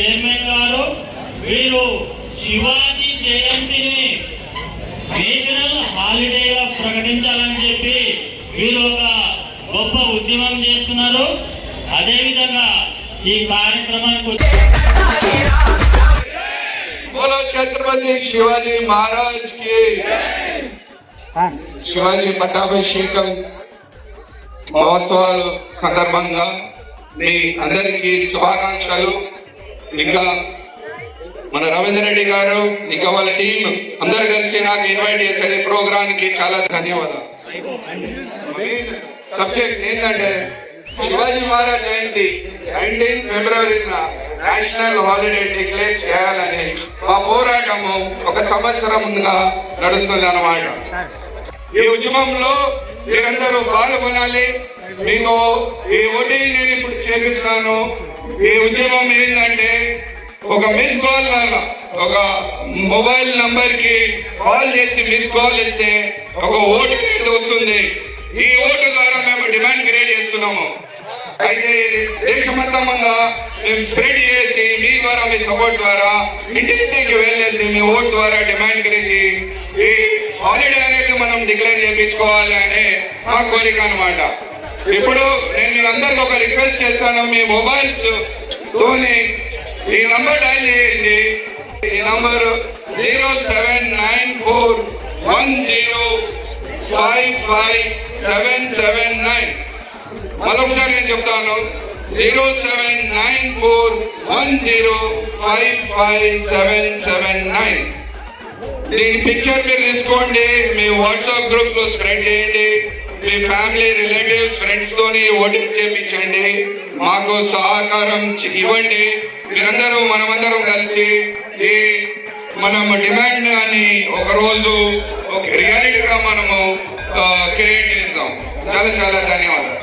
Chairman గారు వీరు శివాజీ జయంతిని నేషనల్ హాలిడేగా ప్రకటించాలని చెప్పి వీరు ఒక గొప్ప ఉద్యమం చేస్తున్నారు. అదేవిధంగా ఈ కార్యక్రమానికి बोलो छत्रपति शिवाजी महाराज की శివాజీ పట్టాభిషేకం మహోత్సవాలు సందర్భంగా మీ అందరికీ శుభాకాంక్షలు. ఇంకా మన రవీంద్ర రెడ్డి గారు ఇంకా వాళ్ళ టీం అందరు కలిసి నాకు ఇన్వైట్ చేశారు ఈ ప్రోగ్రామ్కి. చాలా ధన్యవాదాలు. సబ్జెక్ట్ ఏంటంటే శివాజీ మహారాజ్ జయంతి 19 ఫిబ్రవరిన నేషనల్ హాలిడే డిక్లేర్ చేయాలని మా పోరాటము ఒక సంవత్సరం ముందుగా నడుస్తుంది అన్నమాట. ఈ ఉద్యమంలో మీరందరూ పాల్గొనాలి. మీకు ఈ ఓటీ నేను ఇప్పుడు చేపిస్తాను. ఈ ఉద్యమం ఏంటంటే ఒక మిస్ కాల్ లాగా ఒక మొబైల్ నంబర్ కి కాల్ చేసి మిస్ కాల్ ఇస్తే ఒక ఓటు వస్తుంది. ఈ ఓటు ద్వారా మేము డిమాండ్ క్రియేట్ చేస్తున్నాము. అయితే దేశమంతమంగా మేము స్ప్రెడ్ చేసి మీ ద్వారా మీ సపోర్ట్ ద్వారా ఇంటింటికి వెళ్ళేసి మీ ఓటు ద్వారా డిమాండ్ గురించి ఈ హాలిడే అనేది మనం డిక్లేర్ చేయించుకోవాలి అనే మా కోరిక అనమాట. ఇప్పుడు నేను మీ అందరికి ఒక రిక్వెస్ట్ చేస్తాను. మీ మొబైల్స్ తోని ఈ నంబర్ డయల్ చేయండి. ఈ నంబర్ 07941055779. మరొకసారి నేను చెప్తాను 07941055779. దీని పిక్చర్ మీరు తీసుకోండి, మీ వాట్సాప్ గ్రూప్ లో స్ప్రెడ్ చేయండి. మీ ఫ్యామిలీ రిలేటివ్స్ ఫ్రెండ్స్ తోని ఓటింగ్ చేయించండి. మాకు సహకారం ఇవ్వండి. మీరందరూ మనమందరం కలిసి ఈ మనం డిమాండ్ అని ఒక రోజు ఒక రియాలిటీగా మనము క్రియేట్ చేస్తాం. చాలా చాలా ధన్యవాదాలు.